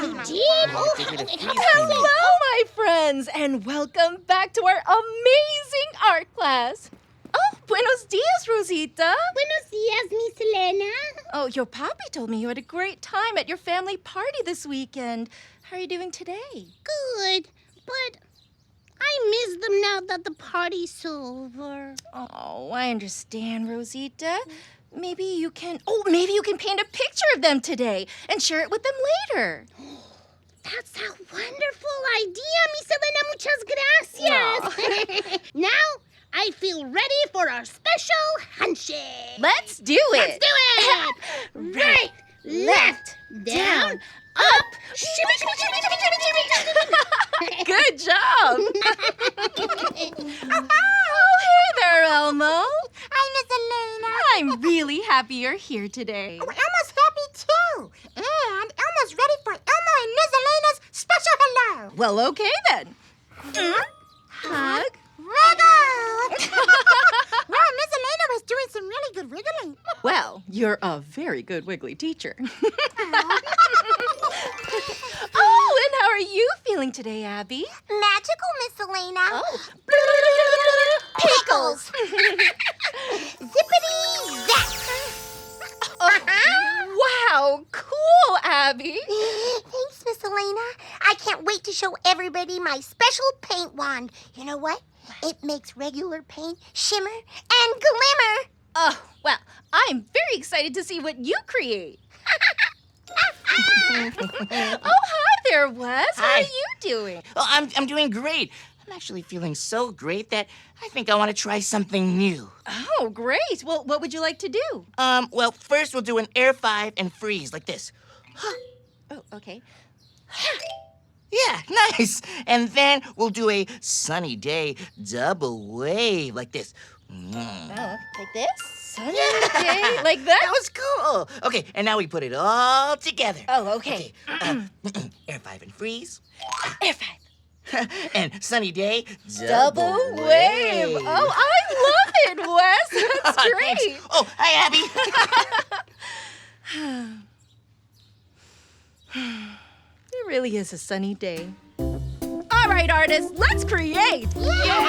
Hello, my friends, and welcome back to our amazing art class. Oh, buenos dias, Rosita. Buenos dias, Miss Elena. Oh, your papi told me you had a great time at your family party this weekend. How are you doing today? Good, but I miss them now that the party's over. Oh, I understand, Rosita. Maybe you can paint a picture of them today and share it with them later. That's a wonderful idea, Miss Elena. Muchas gracias. Now, I feel ready for our special handshake. Let's do it. Let's do it. Right, left, down, up. Shimmy, shimmy, shimmy, shimmy, shimmy, shimmy. Good job. Oh, hey there, Elmo. Hi, Miss Elena. I'm really happy you're here today. Oh, Elmo's happy too. And Elmo's ready for Elmo and Miss Elena's special hello. Well, okay then. Hug. Wriggle! Wow, Miss Elena was doing some really good wriggling. Well, you're a very good wiggly teacher. Oh, and how are you feeling today, Abby? Magical, Miss Elena. Oh. Pickles. Zippity zap. Wow, cool, Abby. Thanks, Miss Elena. I can't wait to show everybody my special paint wand. You know what? It makes regular paint shimmer and glimmer. Oh, well, I'm very excited to see what you create. Oh, hi there, Wes. How Hi. are you doing? Oh, I'm doing great. I'm actually feeling so great that I think I want to try something new. Oh, great. Well, what would you like to do? Well, first we'll do an air 5 and freeze like this. Oh, okay. Yeah, nice. And then we'll do a sunny day double wave like this. Oh, like this? Sunny day? Like that? That was cool. Okay, and now we put it all together. Oh, okay. Air 5 and freeze. Air 5. And sunny day Double wave. Oh, I love it, Wes. That's Thanks. great. Oh, hi, Abby. It really is a sunny day. All right, artists, let's create. Yay!